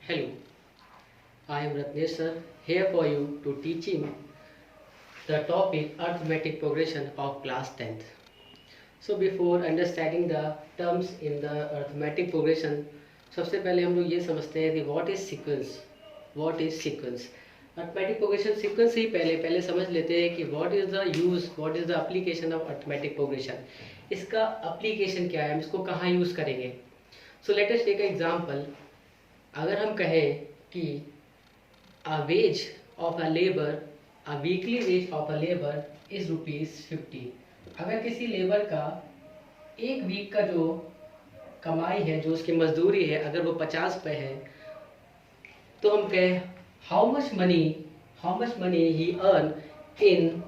Hello, I am Ratnesh sir here for you to teaching the topic arithmetic progression of class 10th. So before understanding the terms in the arithmetic progression, सबसे पहले हम लोग ये समझते हैं कि what is sequence. Arithmetic progression sequence से ही पहले समझ लेते हैं कि what is the application of arithmetic progression. इसका एप्लीकेशन क्या है, हम इसको कहाँ यूज़ करेंगे. So let us take example. अगर हम कहें कि a wage of a labor, a weekly wage of a labor is ₹50. अगर किसी लेबर का एक वीक का जो कमाई है, जो उसकी मजदूरी है, अगर वो 50 रुपये है, तो हम कहें how much money he earn in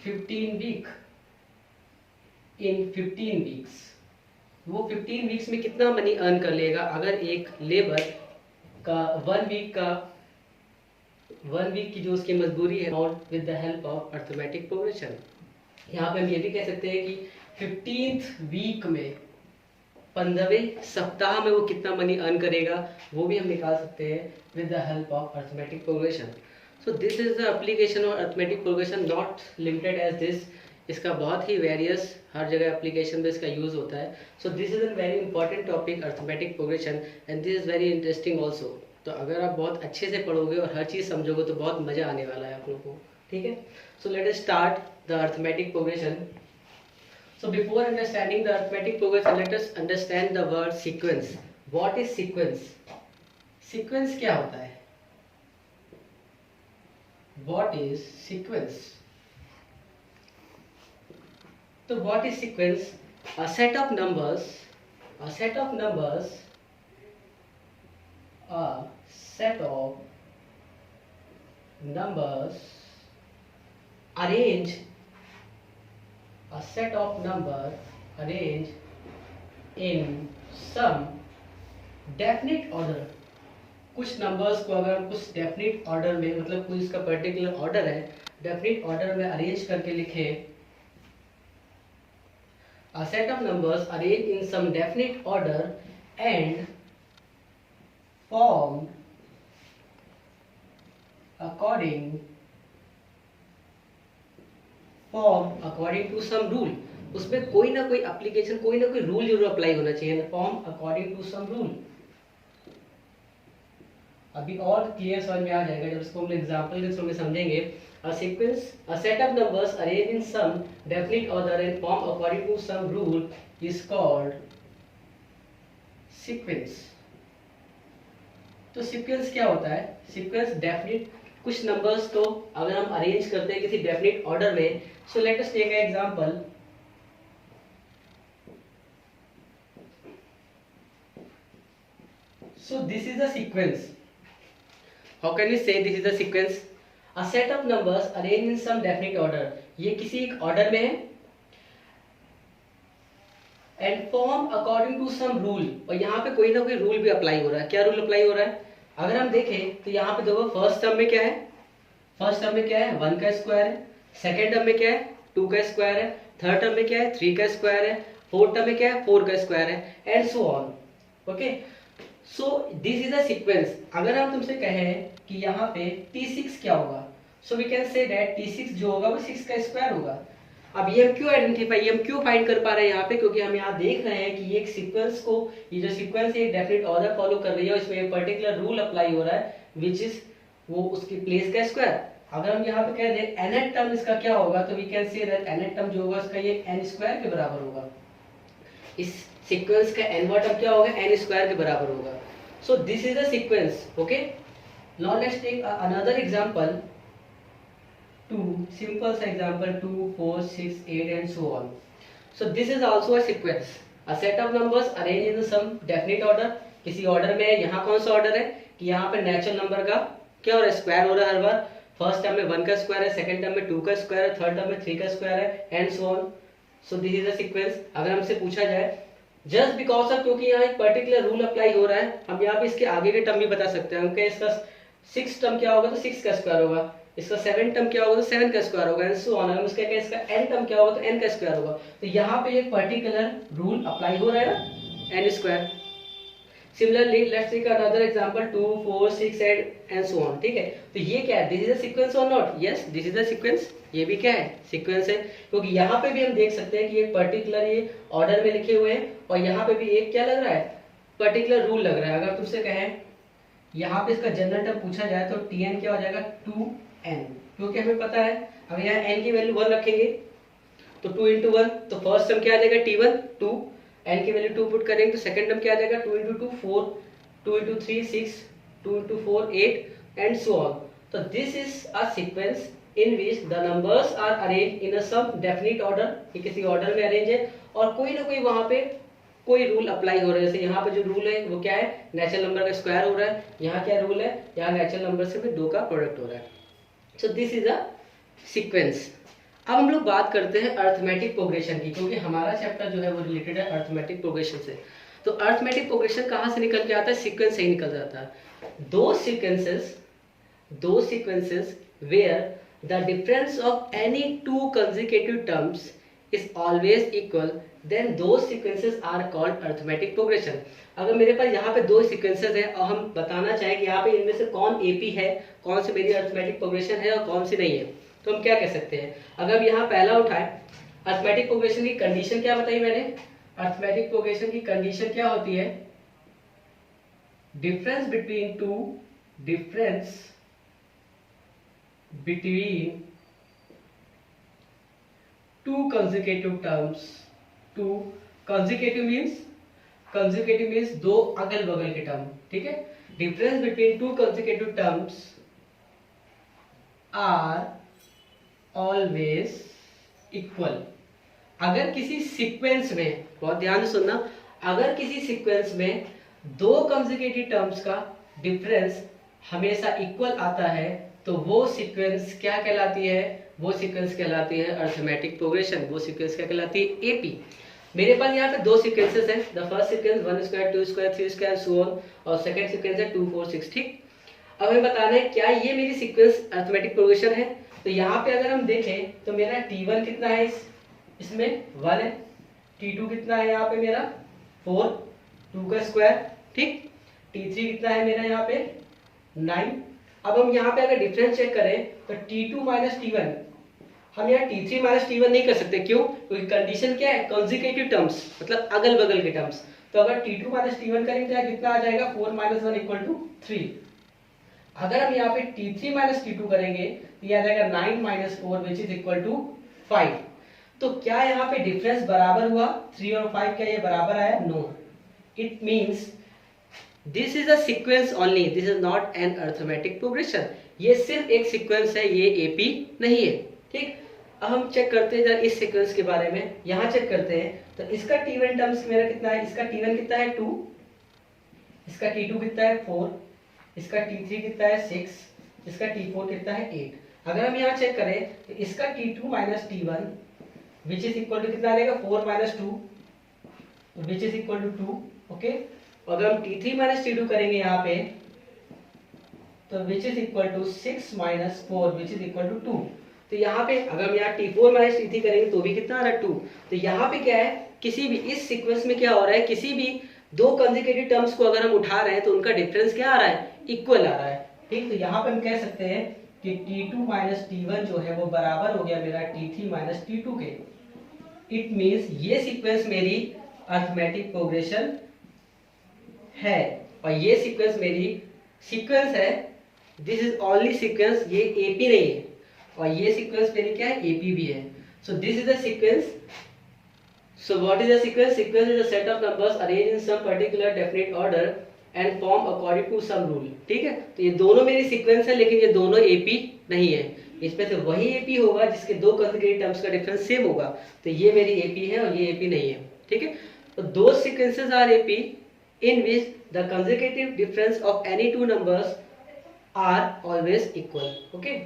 15 weeks. वो 15 वीक्स में कितना मनी अर्न कर लेगा अगर एक लेबर का वन वीक की जो उसकी मजदूरी है with the help of arithmetic progression. यहाँ पे हम ये भी कह सकते हैं कि 15th वीक में 15वें सप्ताह में वो कितना मनी अर्न करेगा, वो भी हम निकाल सकते हैं with the help of arithmetic progression. So this is the application of arithmetic progression, not limited as this. इसका बहुत ही वेरियस हर जगह एप्लीकेशन में इसका यूज होता है. So this is a very important topic arithmetic progression and this is very interesting also. तो अगर आप बहुत अच्छे से पढ़ोगे और हर चीज़ समझोगे तो बहुत मज़ा आने वाला है आप लोगों को. ठीक है. सो let us start the arithmetic progression. So before understanding the arithmetic progression, let us understand the word sequence. What is sequence? Sequence क्या होता है? What is sequence? तो what is sequence? A set of numbers arranged in some definite order. कुछ numbers को अगर हम कुछ definite order में, मतलब कोई इसका पर्टिकुलर ऑर्डर है, डेफिनेट ऑर्डर में अरेंज करके लिखे. A set of numbers arranged in some definite order and formed according to some rule. उसमें कोई ना कोई एप्लीकेशन, कोई ना कोई रूल जरूर अप्लाई होना चाहिए. Form according to some rule. अभी और क्लियर समझ में आ जाएगा जब इसको हम एग्जांपल के थ्रू में समझेंगे. A sequence, a set of numbers arranged in some definite order and formed according to some rule is called sequence. तो सीक्वेंस क्या होता है? सीक्वेंस डेफिनेट कुछ नंबर्स को अगर हम अरेंज करते हैं किसी डेफिनेट ऑर्डर में. So let us take an example. So this is a sequence. How can we say this is a sequence? A set of numbers arranged in some definite order. ये किसी एक order में है and form according to some rule. और यहाँ पे कोई ना कोई रूल भी अप्लाई हो रहा है. क्या रूल अप्लाई हो रहा है? अगर हम देखें तो यहाँ पे देखो फर्स्ट टर्म में क्या है? 1 का स्क्वायर है. सेकेंड टर्म में क्या है? 2 का स्क्वायर है. थर्ड टर्म में क्या है? 3 का स्क्वायर है. फोर्थ टर्म में क्या है? 4 का स्क्वायर है and so on. Okay. So this is a sequence. अगर हम तुमसे कहें कि यहाँ पे T6 क्या होगा, so we can say that T6 जो होगा वो 6 का स्क्वायर होगा. अब ये हम क्यों फाइंड कर पा रहे हैं यहाँ पे, क्योंकि हम यहाँ देख रहे हैं कि ये एक सीक्वेंस को, ये जो सीक्वेंस है डेफिनेट ऑर्डर फॉलो कर रही है, इसमें एक पर्टिकुलर रूल अप्लाई हो रहा है विच इज वो उसकी प्लेस का स्क्वायर. अगर हम यहाँ पे कह दें nth टर्म इसका क्या होगा, तो we can say that nth term जो होगा इसका ये n स्क्वायर के बराबर होगा. इस सीक्वेंस का nवां टर्म क्या होगा? n स्क्वायर के बराबर होगा. So this is a sequence. Okay. Now let's take another example. 2 simple example 2 4 6 8 and so on. So this is also a sequence, a set of numbers arranged in some definite order. किसी order में, यहाँ कौन सा order है कि यहाँ पे natural number का क्या हो रहा है? स्क्वायर हो रहा है हर बार. फर्स्ट टर्म में 1 का स्क्वायर है, सेकंड टर्म में 2 का स्क्वायर है, थर्ड टर्म में 3 का स्क्वायर है and so on. So this is a sequence. अगर हमसे पूछा जाए जस्ट बिकॉज ऑफ, क्योंकि यहाँ एक पर्टिकुलर रूल अप्लाई हो रहा है, हम यहाँ पे इसके आगे के टर्म भी बता सकते हैं. हम कहें इसका 6 टर्म क्या होगा तो 6 का स्क्वायर होगा, इसका 7 टर्म क्या होगा तो 7 का स्क्वायर होगा एंड सो ऑन. हम इसका क्या, इसका n टर्म क्या होगा तो n का स्क्वायर होगा. तो यहाँ पे एक पर्टिकुलर रूल अप्लाई हो रहा है ना, n square. Similarly, let's take another example 2, 4, 6 and so on. ठीक है, तो ये क्या है, दिस इज अ सीक्वेंस और not? Yes, this is a sequence, ये भी क्या है, सीक्वेंस है, क्योंकि यहाँ पे भी हम देख सकते हैं कि एक पर्टिकुलर ये ऑर्डर में लिखे हुए हैं और यहाँ पे भी एक क्या लग रहा है, पर्टिकुलर रूल लग रहा है। अगर तुमसे कहें यहाँ पे इसका जनरल टर्म पूछा जाए तो Tn क्या हो जाएगा, 2n, क्योंकि हमें पता है अगर यहाँ n की वैल्यू 1 रखेंगे तो 2 into 1, तो फर्स्ट टर्म क्या आ जाएगा T1 2, n की वैल्यू 2 पुट करेंगे तो सेकंड टर्म क्या आ जाएगा 2 into 2 4, 2 into 3 6, 2 into 4 8 and so on. So this is a sequence in which the numbers are arranged in a some definite order, ये किसी ऑर्डर में अरेंज है और कोई ना कोई वहां पे कोई रूल अप्लाई हो रहा है। जैसे यहाँ पे जो रूल है वो क्या है, नेचुरल नंबर का स्क्वायर हो रहा है, यहाँ क्या रूल है, यहाँ नेचुरल नंबर से भी 2 का प्रोडक्ट हो रहा है। So this is a sequence. अब हम लोग बात करते हैं अर्थमेटिक प्रोग्रेशन की, क्योंकि हमारा चैप्टर जो है वो रिलेटेड है अर्थमेटिक प्रोग्रेशन से। तो अर्थमेटिक प्रोग्रेशन कहाँ से निकल के आता है, सीक्वेंस से ही निकल जाता है। दो sequences where the difference of any two consecutive terms is always equal, then दो sequences are called arithmetic progression. अगर मेरे पास यहाँ पे दो सीक्वेंसेस है और हम बताना चाहें कि यहाँ पे इनमें से कौन एपी है, कौन सी मेरी अर्थमेटिक प्रोग्रेशन है और कौन सी नहीं है, तो हम क्या कह सकते हैं। अगर यहाँ पहला उठाए, अर्थमेटिक प्रोग्रेशन की कंडीशन क्या बताई मैंने, अर्थमेटिक प्रोग्रेशन की कंडीशन क्या होती है, difference between two consecutive terms, two consecutive means दो अगल बगल के टर्म, ठीक है। Difference between two consecutive terms are always equal. अगर किसी सीक्वेंस में, बहुत ध्यान से सुनना, अगर किसी सीक्वेंस में दो कंसेक्यूटिव टर्म्स का डिफरेंस हमेशा इक्वल आता है तो वो सीक्वेंस क्या कहलाती है, वो सीक्वेंस कहलाती है अर्थमेटिक प्रोग्रेशन। वो सीक्वेंस क्या कहलाती है, एपी। मेरे पास यहाँ पे दो सीक्वेंसेस हैं, the first sequence 1 square 2 square 3 square so on, और सेकंड सीक्वेंस है 2 4 6, ठीक। अब हमें बताना है क्या ये मेरी सीक्वेंस अर्थमेटिक प्रोग्रेशन है। तो यहाँ पे अगर हम देखें तो मेरा T1 कितना है, इसमें 1 है, T2 कितना है यहाँ पे मेरा 4, 2 का स्क्वायर, ठीक। T3 कितना है मेरा यहाँ पे 9। अब हम यहाँ पे अगर डिफरेंस चेक करें तो T2 माइनस T1, हम यहाँ T3 माइनस T1 नहीं कर सकते, क्यों, क्योंकि कंडीशन क्या है, कंसेक्यूटिव टर्म्स, मतलब अगल बगल के टर्म्स। तो अगर T2 माइनस T1 करेंगे तो कितना आ जाएगा, 4 माइनस 1 इक्वल टू 3। अगर हम यहाँ पे T3 माइनस T2 करेंगे तो यह आ जाएगा 9 minus 4 which is equal to 5। तो क्या यहाँ पे डिफरेंस बराबर हुआ, 3 और 5 क्या ये बराबर आया, no. It means this is a sequence only, this is not an arithmetic progression. ये सिर्फ एक सीक्वेंस है, ये एपी नहीं है, ठीक। अब हम चेक करते हैं जरा इस सीक्वेंस के बारे में, यहाँ चेक करते हैं तो इसका T1 टर्म्स मेरा कितना है, इसका T1 कितना है 2, इसका T2 कितना है 4, इसका T3 कितना है 6, इसका T4 कितना है 8। अगर हम यहाँ चेक करें तो इसका T2 minus T1 which is equal to कितना आ जाएगा, 4 minus 2 which is equal to 2, okay. अगर हम T3 माइनस T2 करेंगे यहाँ पे तो which is equal to 6 minus 4 which is equal to 2। तो यहाँ पे अगर हम यहाँ T4 माइनस T3 करेंगे तो भी कितना आ रहा है 2। तो यहाँ पे क्या है, किसी भी इस सीक्वेंस में क्या हो रहा है, किसी भी दो कंसेक्यूटिव टर्म्स को अगर हम उठा रहे हैं तो उनका डिफरेंस क्या आ रहा है, इक्वल आ रहा है, ठीक। तो यहाँ पे हम कह सकते हैं कि T2 माइनस T1 जो है वो बराबर हो गया मेरा T3 माइनस T2 के। इट मीन्स ये सीक्वेंस मेरी अर्थमेटिक प्रोग्रेशन है और ये सीक्वेंस मेरी सीक्वेंस है, दिस इज ओनली सीक्वेंस, ये एपी नहीं है, और ये सीक्वेंस मेरी क्या है, एपी भी है। So this is the sequence. So what is the sequence, sequence is a set of numbers arranged in some particular definite order and form according to some rule, ठीक है। तो ये दोनों मेरी सीक्वेंस है, लेकिन ये दोनों एपी नहीं है, इसमें से वही एपी होगा जिसके दो कंसेक्यूटिव टर्म्स का डिफरेंस सेम होगा। तो ये मेरी एपी है और ये एपी नहीं है, ठीक है। तो दो sequences are AP in which the consecutive difference of any two numbers are always equal, okay.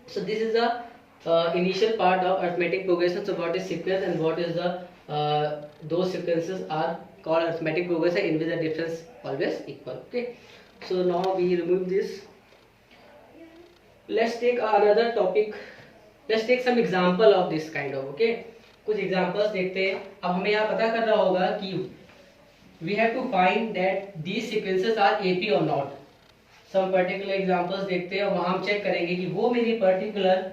So this is the initial part of arithmetic progression. So what is sequence and what is the those sequences are called arithmetic progression in which the difference always equal, okay. So now we remove this. Let's take another topic, let's take some example of this kind of, okay. कुछ examples देखते हैं। अब हमें यहाँ पता करना होगा कि we have to find that these sequences are AP or not. Some particular examples देखते हैं और वहां हम चेक करेंगे कि वो मेरी पर्टिकुलर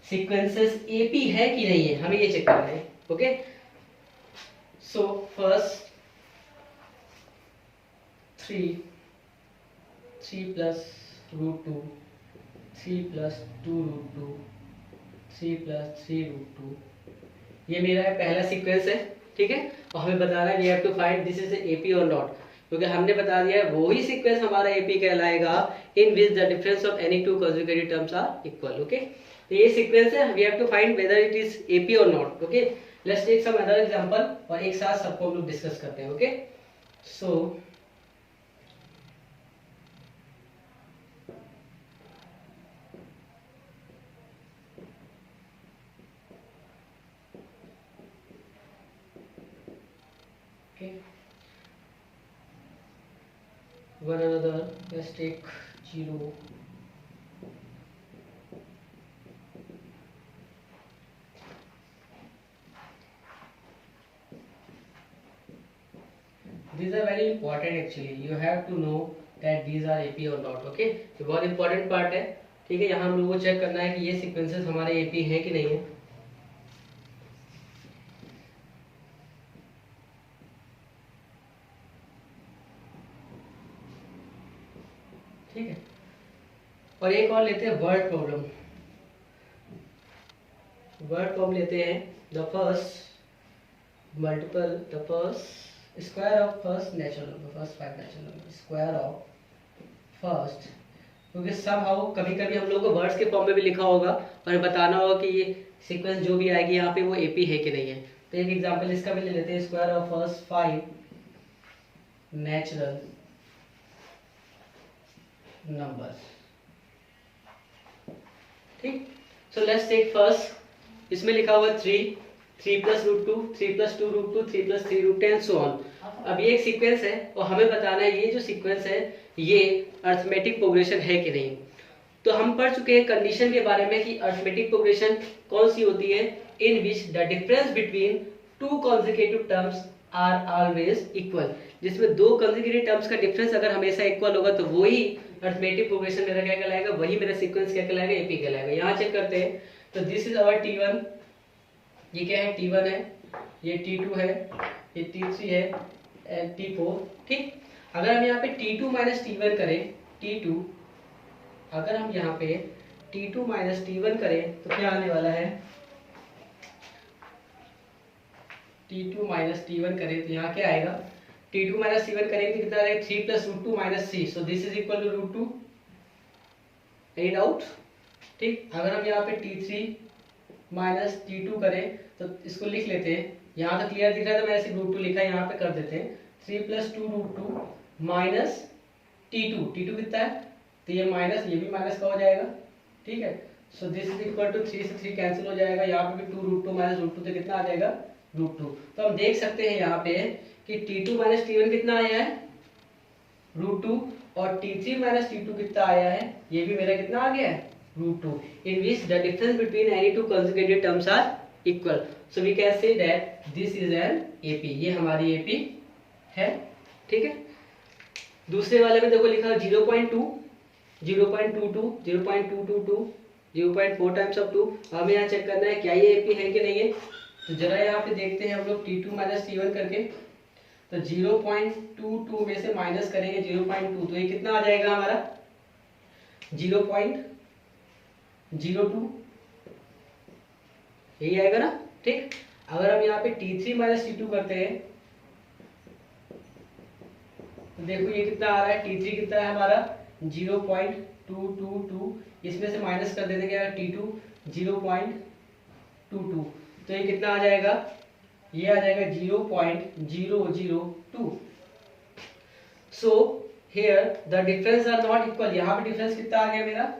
सीक्वेंसेस AP है कि नहीं है, हमें ये चेक करना है. Okay, so first 3 plus root 2, 3 plus 2 root 2, 3 plus 3 root 2, ये मेरा पहला सीक्वेंस है. ठीक है, और हमें बताना है we have to find this is AP और नॉट, क्योंकि हमने बता दिया है वही सीक्वेंस हमारा एपी कहलाएगा in which the difference of any two consecutive terms are equal. Okay, तो ये सीक्वेंस है, we have to find whether it is AP और not. Okay, let's take some other example और एक साथ सबको हम लोग डिस्कस करते हैं. Okay, so one another, let's take 0, these are very important actually, you have to know that these are AP or not. okay, तो बहुत important part है. ठीक है, यहाँ हम लोगों को चेक करना है कि ये सीक्वेंसेस हमारे AP है कि नहीं है. ठीक है, और एक और लेते हैं वर्ड प्रॉब्लम. वर्ड प्रॉब्लम लेते हैं. The first multiple, the first square of first natural number, first 5 natural number, square of first. क्योंकि समहाउ कभी कभी हम लोग को वर्ड्स के फॉर्म में भी लिखा होगा और बताना होगा कि ये सीक्वेंस जो भी आएगी यहाँ पे वो एपी है कि नहीं है. तो एक एग्जांपल इसका भी ले लेते हैं. Square of first 5 natural numbers. ठीक, सो लेट्स टेक फर्स्ट. इसमें लिखा हुआ 3 plus root 2, 3 plus 2 root 2, 3 plus 3 रूट 10 सो ऑन. अब ये एक सीक्वेंस है और हमें बताना है ये जो सीक्वेंस है ये अरिथमेटिक प्रोग्रेशन है कि नहीं. तो हम पढ़ चुके हैं कंडीशन के बारे में कि अरिथमेटिक प्रोग्रेशन कौन सी होती है, in which the difference between two consecutive terms are always equal. जिसमें दो कॉन्सेक्यूटिव टर्म्स का डिफरेंस अगर हमेशा इक्वल होगा तो वही अरिथमेटिक प्रोग्रेशन मेरा क्या कहलाएगा, वही मेरा सीक्वेंस क्या कहलाएगा, एपी कहलाएगा. यहाँ चेक करते हैं. तो दिस इज आवर T1, ये क्या है, T1 है, ये T2 है, ये T3 है एंड T4. ठीक, अगर हम यहाँ पे T2 माइनस T1 करें, T2 अगर हम यहाँ पे T2 माइनस T1 करें तो क्या आने वाला है, T2 माइनस T1 करें तो यहाँ क्या आएगा, T2 माइनस T1 करेंगे कितना आएगा, 3 plus root 2 minus 3, so this is equal to root 2. Any doubt. ठीक, अगर हम यहाँ पे T3 माइनस T2 करें तो इसको लिख लेते हैं. यहाँ तो क्लियर दिख रहा था, मैंने सिर्फ रूट 2 लिखा है, यहाँ पे कर देते हैं 3 plus 2 root 2 minus T2. T2 कितना है, तो ये माइनस, ये भी माइनस का हो जाएगा. ठीक है, so this is equal to 3 से 3 कैंसिल हो जाएगा. यहाँ पे भी 2 रूट 2 माइनस रूट 2 तो कितना आ जाएगा, रूट 2. तो हम देख सकते हैं यहाँ पे कि T2 माइनस T1 कितना आया है, रूट 2, और T3 माइनस T2 कितना आया है, ये भी मेरा कितना आ गया है, root 2. In which the difference between any two consecutive terms are equal. So we can say that this is an AP, ये हमारी एपी है. ठीक है, दूसरे वाले में देखो लिखा 0.2, 0.22, 0.222, 0.4 टाइम्स ऑफ 2. हमें यहाँ चेक करना है क्या ये एपी है कि नहीं है. तो जरा यहाँ पे देखते हैं हम लोग T2 माइनस T1 करके. तो 0.22 में से माइनस करेंगे 0.2 तो ये कितना आ जाएगा हमारा, 0.02, यही आएगा ना. ठीक, अगर हम यहाँ पे T3 माइनस T2 करते हैं तो देखो ये कितना आ रहा है, T3 कितना है हमारा 0.222, इसमें से माइनस कर देते क्या, T2 0.22, तो ये कितना आ जाएगा, ये आ जाएगा 0.002. So here the difference are not equal. यहाँ पे डिफरेंस कितना आ गया मेरा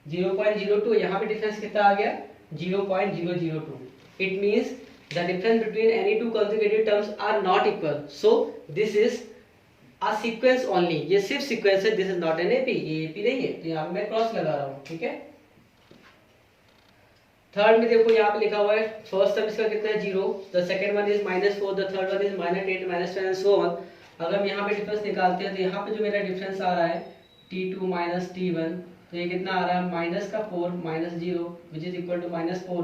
0.02, यहाँ पे डिफरेंस कितना आ गया 0.002. It means the difference between any two consecutive terms are not equal. So this is a sequence only, ये सिर्फ सीक्वेंस है, this is not an AP, ये एपी नहीं है. तो यहाँ पे मैं क्रॉस लगा रहा हूँ. ठीक है, थर्ड में देखो यहाँ पे लिखा हुआ है फर्स्ट टर्म इसका कितना है 0, the second one is -4, the third one is -8, -10 and so on. अगर हम यहाँ पे डिफरेंस निकालते हैं तो यहाँ पे जो मेरा डिफरेंस आ रहा है T2 माइनस T1, तो ये कितना आ रहा है माइनस का 4 minus 0 which is equal to -4।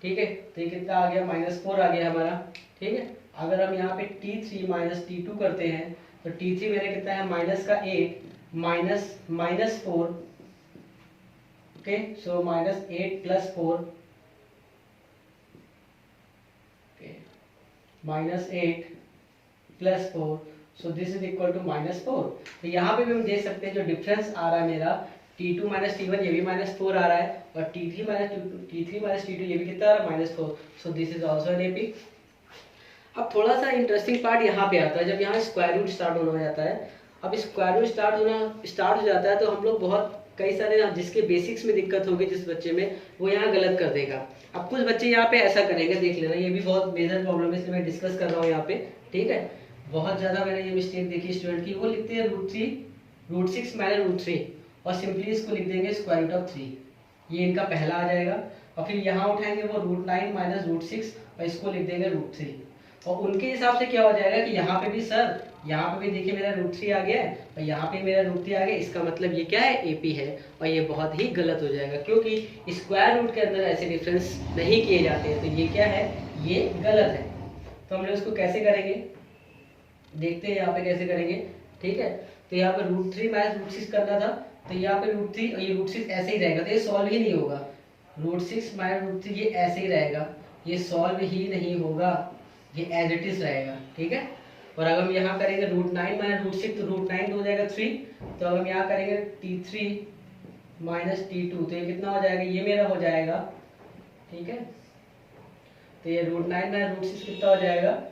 ठीक है, तो ये कितना आ गया -4 आ गया हमारा। ठीक है, अगर हम यहाँ पे T3 माइनस T2 करते हैं तो T3 मेरा कितना है माइनस का 8 minus 4। Okay, so -8 plus 4 -8 plus 4, so this is equal to -4। तो यहाँ पे भी हम देख सकते हैं जो डिफरेंस आ रहा है मेरा T2 माइनस T1 ये भी -4 आ रहा है, और T3 माइनस T2 ये भी कितना आ रहा है -4, so this is also an AP. अब थोड़ा सा इंटरेस्टिंग पार्ट यहाँ पे आता है, जब यहाँ स्क्वायर रूट स्टार्ट होना हो जाता है। अब स्क्वायर रूट स्टार्ट हो जाता है तो हम लोग बहुत कई सारे जिसके बेसिक्स में दिक्कत होगी जिस बच्चे में, वो यहाँ गलत कर देगा। अब कुछ बच्चे यहाँ पे ऐसा करेंगे, देख लेना, ये भी बहुत मेजर प्रॉब्लम है, इसलिए मैं डिस्कस कर रहा हूँ यहाँ पे। ठीक है, बहुत ज्यादा मैंने ये मिस्टेक देखी स्टूडेंट की, वो लिखते हैं √6 माइनस √3 और सिंपली इसको लिख देंगे स्क्वायर रूट ऑफ 3, ये इनका पहला आ जाएगा। और फिर यहाँ उठाएंगे वो √9 माइनस √6 और इसको लिख देंगे √3, और उनके हिसाब से क्या हो जाएगा कि यहाँ पे भी सर, यहाँ पे भी देखिए मेरा √3 आ गया है और यहाँ पे मेरा √3 आ गया, इसका मतलब ये क्या है एपी है, और ये बहुत ही गलत हो जाएगा क्योंकि स्क्वायर रूट के अंदर ऐसे डिफरेंस नहीं किए जाते हैं, तो ये क्या है, ये गलत है। तो हम लोग इसको कैसे करेंगे, देखते हैं यहाँ पे कैसे करेंगे। ठीक है, तो यहाँ पे √3 माइनस √6 करना था, तो यहाँ पे √3 और ये √6 ऐसे ही रहेगा, तो ये सॉल्व ही नहीं होगा। √6 माइनस √3 ये ऐसे ही रहेगा, ये सॉल्व ही नहीं होगा, ये एज इट इज रहेगा। ठीक है, और अगर हम यहाँ करेंगे √9 माइनस √6 तो √9 हो जाएगा 3, तो अगर हम यहाँ करेंगे T3 माइनस T2 तो ये कितना हो जाएगा, ये मेरा हो जाएगा। ठीक है, तो ये √9 माइनस √6 कितना हो जाएगा,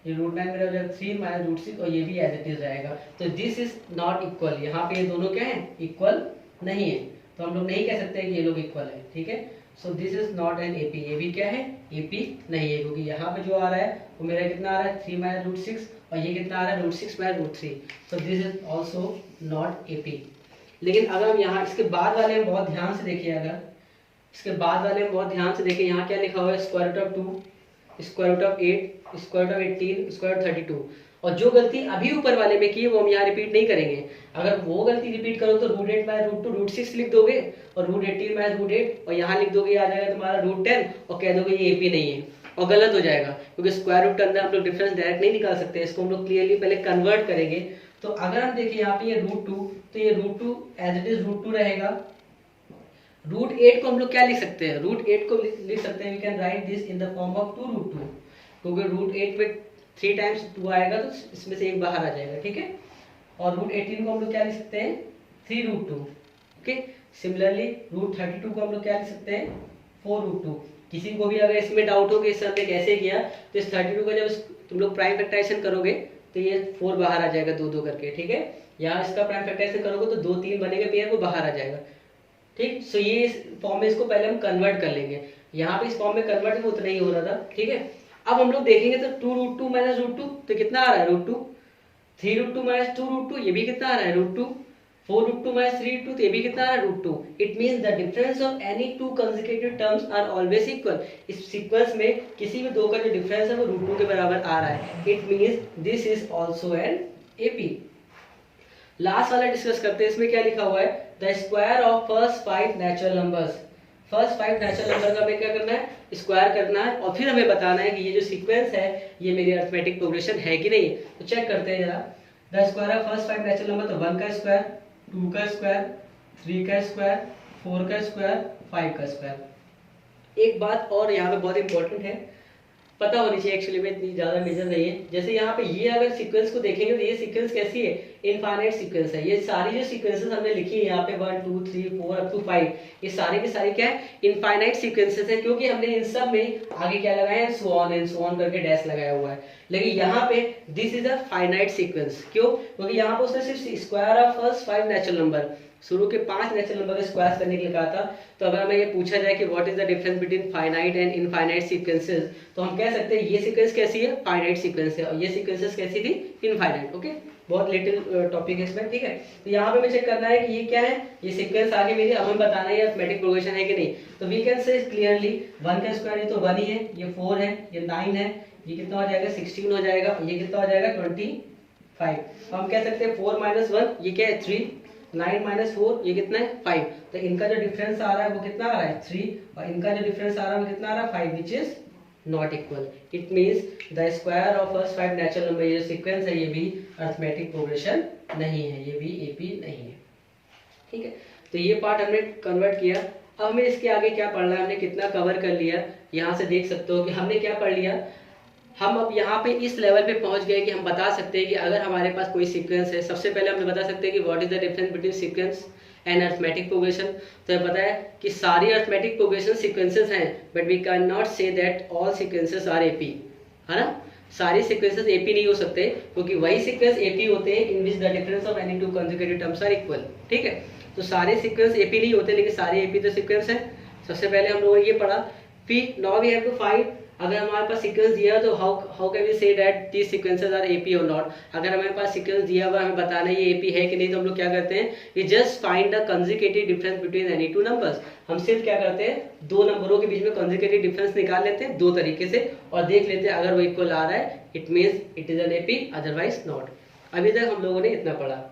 ये √9 मेरा हो जाएगा 3 माइनस √6 और ये भी एज इट इज रहेगा। तो दिस इज नॉट इक्वल, यहाँ पे ये दोनों क्या है, इक्वल नहीं है, तो हम लोग नहीं कह सकते कि ये लोग इक्वल है। ठीक है, so this is not an AP, ये भी क्या है, एपी नहीं है, क्योंकि यहाँ पे जो आ रहा है वो मेरा कितना आ रहा है 3 माइनस √6 और ये कितना आ रहा है √6 minus √3, so this is also not AP. लेकिन अगर हम यहाँ इसके बाद वाले में बहुत ध्यान से देखिए, अगर इसके बाद वाले में बहुत ध्यान से देखिए, यहाँ क्या लिखा हुआ है, square root of 2, square root of 8, square root of 18, square root 32, और जो गलती अभी ऊपर वाले में की है वो हम यहाँ रिपीट नहीं करेंगे। अगर वो गलती रिपीट करो तो √8 माइनस √2 √6 लिख दोगे, और √18 माइनस √8 और यहाँ लिख दोगे, आ जाएगा तुम्हारा √10 और कह दोगे ये एपी नहीं है, और गलत हो जाएगा क्योंकि स्क्वायर रूट के अंदर हम लोग डिफरेंस डायरेक्ट नहीं निकाल सकते, इसको हम लोग क्लियरली पहले कन्वर्ट करेंगे। तो अगर हम देखिए यहाँ पे ये √2, तो ये √2 एज इट इज √2 रहेगा। √8 को हम लोग क्या लिख सकते हैं, √8 को लिख सकते हैं, we can write this in the form of 2√2, क्योंकि √8 पे 3 टाइम्स 2 आएगा तो इसमें से एक बाहर आ जाएगा। ठीक है, और √18 को हम लोग क्या लिख सकते हैं, 3√2। ओके, सिमिलरली √32 को हम लोग क्या लिख सकते हैं, 4√2। किसी को भी अगर इसमें डाउट हो कि सर ने कैसे किया, तो इस 32 को जब तुम लोग प्राइम फैक्टराइजेशन करोगे तो ये 4 बाहर आ जाएगा 2 करके। ठीक है, यहाँ इसका प्राइम फैक्टराइजेशन करोगे तो 2 3 बनेगा पेयर, वो बाहर आ जाएगा। ठीक, सो ये इस फॉर्म में इसको पहले हम कन्वर्ट कर लेंगे, यहाँ पे इस फॉर्म में कन्वर्ट उतना ही हो रहा था। ठीक है, अब हम लोग देखेंगे तो 2√2 माइनस √2 तो कितना आ रहा है, √2, 3√2 माइनस 2√2 ये भी कितना आ रहा है, √2, 4√2 माइनस 3√2 तो ये भी कितना आ रहा है, √2। It means the difference of any two consecutive terms are always equal. इस सीक्वेंस में किसी भी दो का जो डिफरेंस है वो √2 के बराबर आ रहा है। It means this is also an AP. Last वाला डिस्कस करते हैं, इसमें क्या लिखा हुआ है, the square of first 5 natural numbers. First 5 natural number का हमें क्या करना है, स्क्वायर करना है, और फिर हमें बताना है कि ये जो सीक्वेंस है ये मेरी अरिथमेटिक प्रोग्रेशन है कि नहीं। तो चेक करते हैं जरा, the square of first 5 natural number, तो 1 का स्क्वायर, 2 का स्क्वायर, 3 का स्क्वायर, 4 का स्क्वायर, 5 का स्क्वायर। एक बात और यहाँ पे बहुत इंपॉर्टेंट है, पता होनी चाहिए, एक्चुअली में इतनी ज्यादा मेजर नहीं है। जैसे यहाँ पे ये अगर सीक्वेंस को देखेंगे तो ये सीक्वेंस कैसी है, इनफाइनाइट सीक्वेंस है। ये सारी जो सीक्वेंसेस हमने लिखी है यहाँ पे 1 2 3 4 अप टू 5, ये सारे के सारे क्या है, इनफाइनाइट सीक्वेंसेस है, क्योंकि हमने इन सब में आगे क्या लगाया है, so on and so on करके डैश लगाया हुआ है। लेकिन यहाँ पे this is a finite sequence, क्यों, क्योंकि यहाँ पे उसने सिर्फ square of first 5 natural number, शुरू के 5 नेचुरल नंबर का स्क्वायर करने के लिए कहा था। तो अगर हमें ये पूछा जाए कि what is the difference between finite and infinite sequences, तो हम कह सकते हैं ये सीक्वेंस कैसी है, फाइनाइट सीक्वेंस है, और ये सीक्वेंसेस कैसी थी, इनफाइनाइट। ओके, बहुत लिटिल टॉपिक है इसमें। ठीक है, तो यहाँ पे हमें चेक करना है कि ये क्या है, ये सीक्वेंस आगे मेरी, अब हमें बताना है ये अरिथमेटिक प्रोग्रेशन है कि नहीं। तो वी कैन से क्लियरली 1 का स्क्वायर ये तो 1 ही है, ये 4 है, ये 9 है, ये कितना हो जाएगा 16 हो जाएगा, ये कितना हो जाएगा 25 5। तो हम कह सकते हैं 4 माइनस 1 ये क्या है 3, 9 माइनस 4 ये कितना है 5। तो इनका जो डिफरेंस आ रहा है वो कितना आ रहा है 3 और इनका जो डिफरेंस आ रहा है वो कितना आ रहा है 5 which is not equal. It means the square of first 5 natural number ये सीक्वेंस है ये भी अरिथमेटिक प्रोग्रेशन नहीं है, ये भी एपी नहीं है। ठीक है, तो ये पार्ट हमने कन्वर्ट किया। अब हमें इसके आगे क्या पढ़ना है, हमने कितना कवर कर लिया यहाँ से देख सकते हो कि हमने क्या पढ़ लिया। हम अब यहाँ पे इस लेवल पे पहुंच गए कि हम बता सकते हैं कि अगर हमारे पास कोई सीक्वेंस है, सबसे पहले हम बता सकते हैं कि what is the difference between sequence and arithmetic progression. तो पता है कि सारी अरिथमेटिक प्रोग्रेशन सीक्वेंसेस हैं, but we can not say that all sequences are AP, है ना। सारी सीक्वेंसेस एपी नहीं हो सकते क्योंकि वही सीक्वेंस एपी होते हैं in which the difference of any two consecutive terms are equal. ठीक है, तो सारे सीक्वेंस एपी नहीं होते लेकिन सारे एपी तो सीक्वेंस है। सबसे पहले हम लोगों ने ये पढ़ा। फिर now we have to find, अगर हमारे पास सीक्वेंस दिया तो how can we say that these sequences are AP और नॉट। अगर हमारे पास सीक्वेंस दिया हुआ हमें बताना है ये एपी है कि नहीं, तो हम लोग क्या करते हैं, we just find the consecutive difference between any two numbers. हम सिर्फ क्या करते हैं, दो नंबरों के बीच में कंसेक्यूटिव डिफरेंस निकाल लेते हैं दो तरीके से और देख लेते हैं अगर वो इक्वल आ रहा है it means it is an AP, otherwise not. अभी तक हम लोगों ने इतना पढ़ा।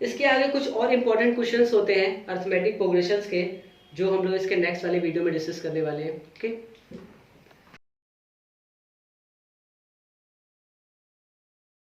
इसके आगे कुछ और इंपॉर्टेंट क्वेश्चंस होते हैं अरिथमेटिक प्रोग्रेशंस के, जो हम लोग इसके नेक्स्ट वाले वीडियो में डिस्कस करने वाले हैं। ओके।